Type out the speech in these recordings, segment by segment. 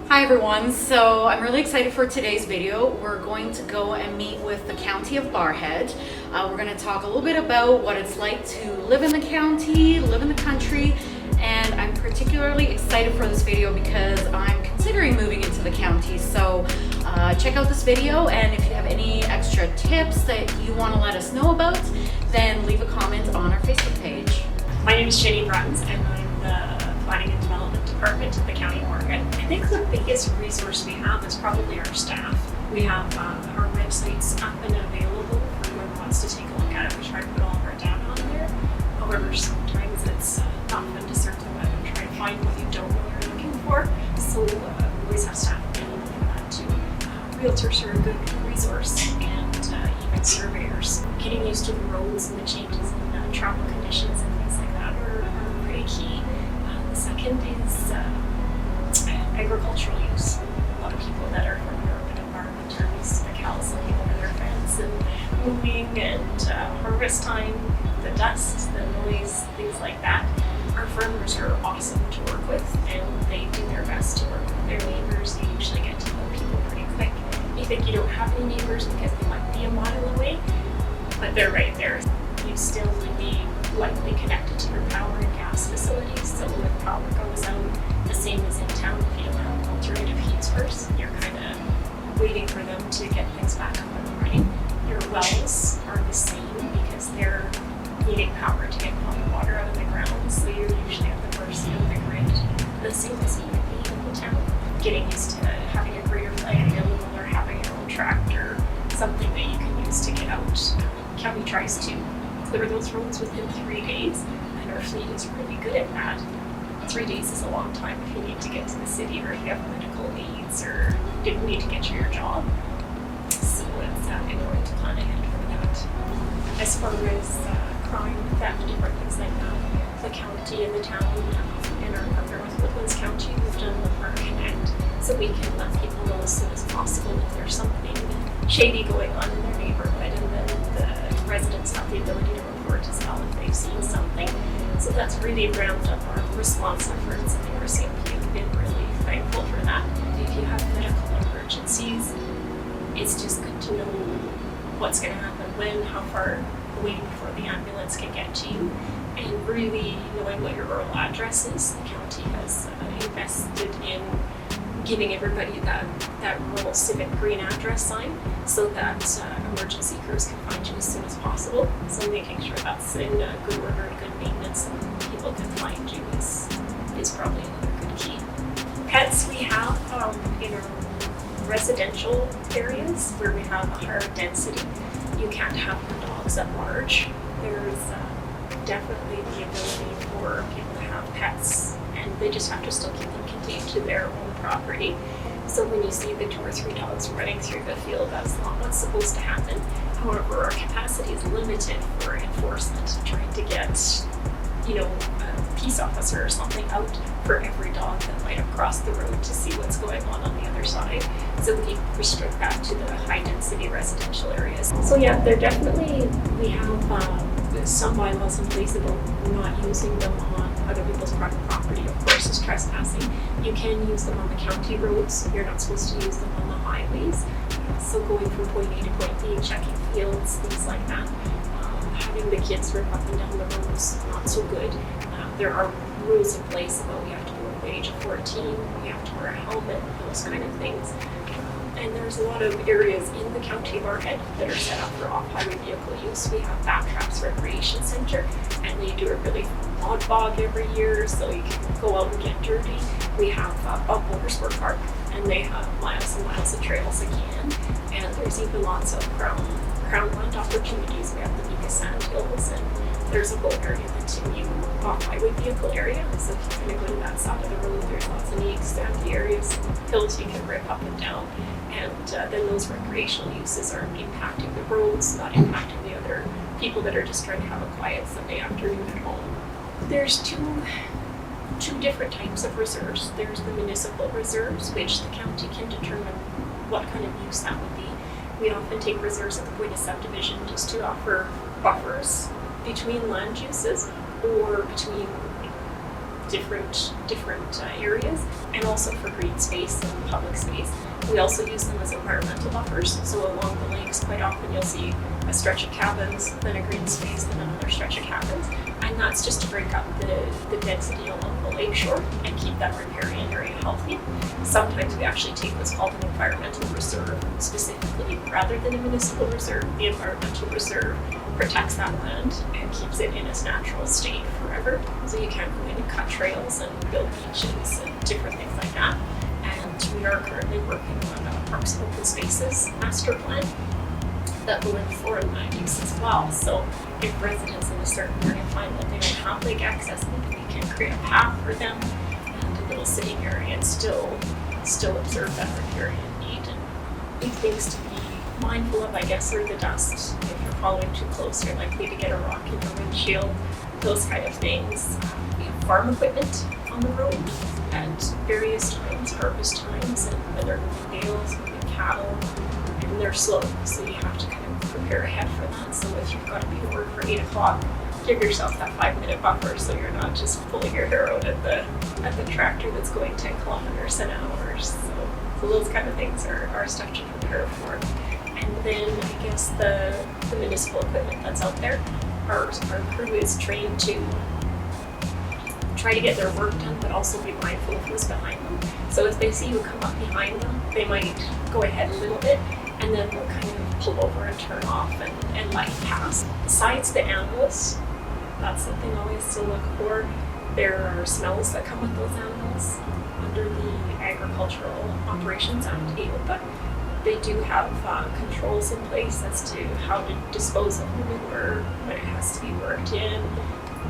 Hi everyone, so I'm really excited for today's video. We're going to go and meet with the County of Barrhead. We're going to talk a little bit about what it's like to live in the county, live in the country, and I'm particularly excited for this video because I'm considering moving into the county. So check out this video, and if you have any extra tips that you want to let us know about, then leave a comment on our Facebook page. My name is Jenny Bruns, and I'm the Planning and Development Department of the County of Barrhead. I think the biggest resource we have is probably our staff. We have our websites up and available for whoever wants to take a look at it. We try to put all of our data on there. However, sometimes it's not fun to search the web and try to find what you don't know you're looking for. So we always have staff available for that too. Realtors are a good resource, and even surveyors. Getting used to the roads and the changes in travel conditions and things like that are pretty key. The second is agricultural use. A lot of people that are from urban environment are used to the cows looking over their fence and moving, and harvest time, the dust, the noise, things like that. Our farmers are awesome to work with, and they do their best to work with their neighbors. You usually get to know people pretty quick. You think you don't have any neighbors because they might be a mile away, but they're right there. You still would be likely connected to your power and gas facilities, so if power goes out, the same as in town, if you don't have alternative heat source, you're kind of waiting for them to get things back up and running. Your wells are the same because they're needing power to get hot water out of the ground, so you're usually at the mercy of the grid, the same as you would be in the town. Getting used to having a grader flag available or having your own tractor, something that you can use to get out. County tries to clear those roads within 3 days, and our fleet is really good at that. 3 days is a long time if you need to get to the city, or if you have medical needs, or didn't need to get to your job. So it's important to plan ahead for that. As far as crime, theft, different things like that, the county and the town, in our partner with Woodlands County, we've done the Park Connect, so we can let people know as soon as possible if there's something shady going on in their neighborhood, and then the residents have the ability to report as well if they've seen something. So that's really ramped up our response efforts, and the RCMP have been really thankful for that. If you have medical emergencies, it's just good to know what's going to happen when, how far away before the ambulance can get to you, and really knowing what your rural address is. The county has invested in giving everybody that rural civic green address sign so that emergency crews can find you as soon as possible. So making sure that's in good order and good maintenance and people can find you is probably another good key. Pets we have in our residential areas where we have a higher density. You can't have your dogs at large. There's definitely the ability for people to have pets, and they just have to still keep them contained to their own property. So when you see the 2 or 3 dogs running through the field, that's not what's supposed to happen. However, our capacity is limited for enforcement, trying to get, a peace officer or something out for every dog that might have crossed the road to see what's going on the other side. So we restrict that to the high density residential areas. So yeah, we have some bylaws in place about not using them on other people's private property. Of course, is trespassing. You can use them on the county roads. You're not supposed to use them on the highways. So going from point A to point B, checking fields, things like that. Having the kids rip up and down the roads, not so good. There are rules in place about we have to be over the age of 14, we have to wear a helmet, those kind of things. And there's a lot of areas in the County of Barrhead that are set up for off-highway vehicle use. We have Backtraps Recreation Center, and they do a really mud bog every year, so you can go out and get dirty. We have Bump Motorsport Park, and they have miles and miles of trails again. And there's even lots of crown land opportunities. We have the Mika Sand Hills, and there's a whole area that's a new off-highway vehicle area. So if you're going to go to that side of the road, there's lots of neat sandy areas, hills you can rip up and down. And then those recreational uses are impacting the roads, not impacting the other people that are just trying to have a quiet Sunday afternoon at home. There's two different types of reserves. There's the municipal reserves, which the county can determine what kind of use that would be. We often take reserves at the point of subdivision just to offer buffers between land uses or between different areas, and also for green space and public space. We also use them as environmental buffers. So along the lakes, quite often you'll see a stretch of cabins, then a green space, then another stretch of cabins. And that's just to break up the density along the lakeshore and keep that riparian area healthy. Sometimes we actually take what's called an environmental reserve specifically rather than a municipal reserve. The environmental reserve protects that land and keeps it in its natural state forever. So you can't go in and cut trails and build beaches and different things like that. And we are currently working on a Parks and Open Spaces master plan that will inform land use as well. So if residents in a certain area find that they don't have lake access, maybe we can create a path for them and a little sitting area and still observe that riparian need. And big things to be mindful of, I guess, are the dust. If you're following too close, you're likely to get a rock in your windshield, those kind of things. We have farm equipment on the road at various times, harvest times, and when they're moving bales, moving cattle, and they're slow, so you have to kind of prepare ahead for that. So if you've got to be to work for 8 o'clock, give yourself that 5-minute buffer so you're not just pulling your hair out at the tractor that's going 10 kilometers an hour. So those kind of things are stuff to prepare for. And then I guess the municipal equipment that's out there, our crew is trained to try to get their work done, but also be mindful of who's behind them. So if they see you come up behind them, they might go ahead a little bit, and then they'll kind of pull over and turn off and let you pass. Besides the animals, that's something always to look for. There are smells that come with those animals. Under the Agricultural Operations Act, AOPA, they do have controls in place as to how to dispose of manure, when it has to be worked in,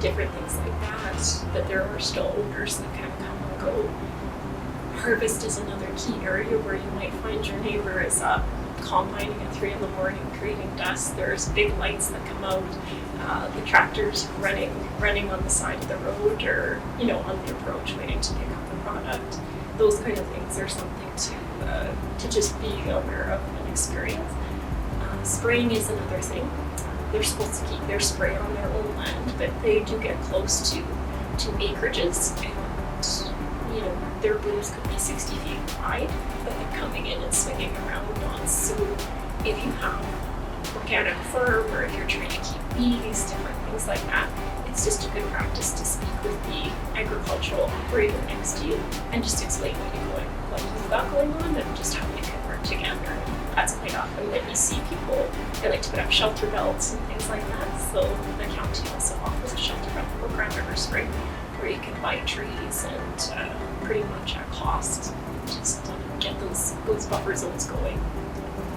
different things like that, but there are still odors that kind of come and go. Harvest is another key area where you might find your neighbor is up combining at 3 a.m, creating dust. There's big lights that come out, the tractors running on the side of the road or, on the approach waiting to pick up the product. Those kind of things are something to just be aware of and experience. Spraying is another thing. They're supposed to keep their spray on their own land, but they do get close to acreages, and their booms could be 60 feet wide that they're coming in and swinging around on. So if you have organic farm or if you're trying to keep bees, different things like that, it's just a good practice to speak with the agricultural operator next to you and just explain what you've got going on and just how they can work together. That's quite often that you see people, they like to put up shelter belts and things like that. So the county also offers a shelter belt program every spring where you can buy trees and pretty much at cost just get those buffer zones going.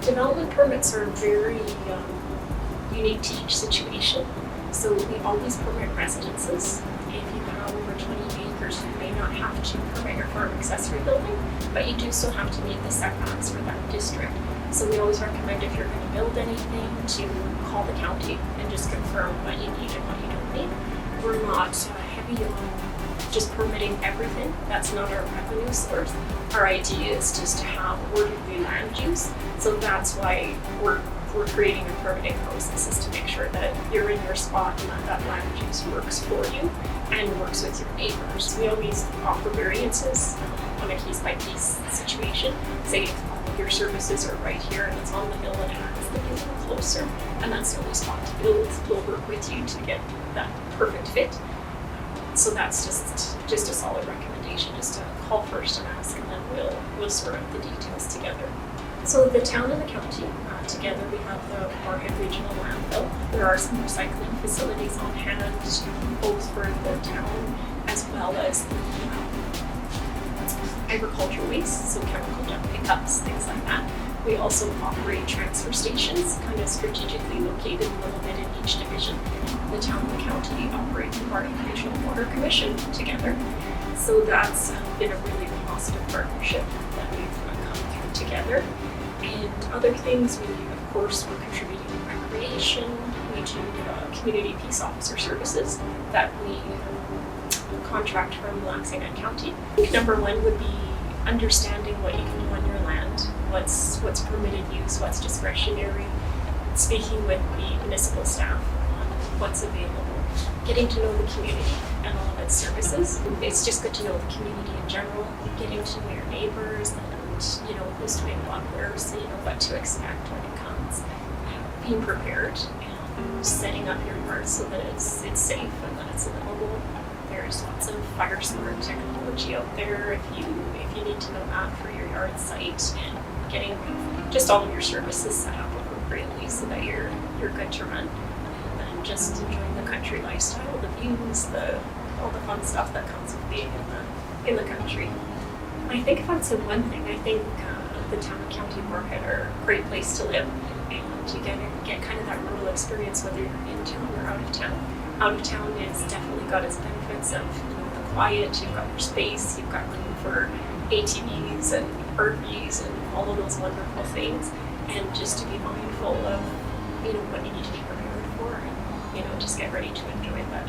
Development permits are very unique to each situation. So we always permit residences. If you have over 20 acres, you may not have to permit your farm accessory building, but you do still have to meet the setbacks for that district. So we always recommend if you're going to build anything to call the county and just confirm what you need and what you don't need. We're not heavy on just permitting everything. That's not our revenue source. Our idea is just to have orderly land use. So that's why we're creating a permitting process is to make sure that you're in your spot and that land use works for you and works with your neighbors. We always offer variances on a case-by-case situation. Say if all of your services are right here and it's on the hill and it has to be a little closer, and that's the only spot to build, we'll work with you to get that perfect fit. So that's just a solid recommendation, just to call first and ask, and then we'll sort out the details together. So the town and the county, together we have the Barrhead Regional Landfill. There are some recycling facilities on hand, both for the town as well as the agricultural waste, so chemical dump pickups, things like that. We also operate transfer stations, kind of strategically located a little bit in each division. The town and the county operate the Barrhead Regional Water Commission together. So that's been a really positive partnership that we've come through together. And other things, we're contributing to recreation. We do community peace officer services that we contract from Lac-Saint-Anne County. I think number one would be understanding what you can do on your land, what's permitted use, what's discretionary, speaking with the municipal staff on what's available. getting to know the community and all of its services. It's just good to know the community in general, getting to know your neighbors and, you know, who's doing what where, so you know what to expect when it comes. Being prepared and setting up your yard so that it's safe and that it's available. There's lots of fire smart technology out there if you need to know that for your yard site, and getting just all of your services set up appropriately so that you're good to run. And just enjoying the country lifestyle, the views, all the fun stuff that comes with being in the country. I think if I would say one thing, I think the town and county of Barrhead are a great place to live, and you get kind of that rural experience whether you're in town or out of town. Out of town has definitely got its benefits of, you know, the quiet, you've got your space, you've got room for ATVs and RVs and all of those wonderful things, and just to be mindful of, you know, what you need to be prepared for, and, you know, just get ready to enjoy that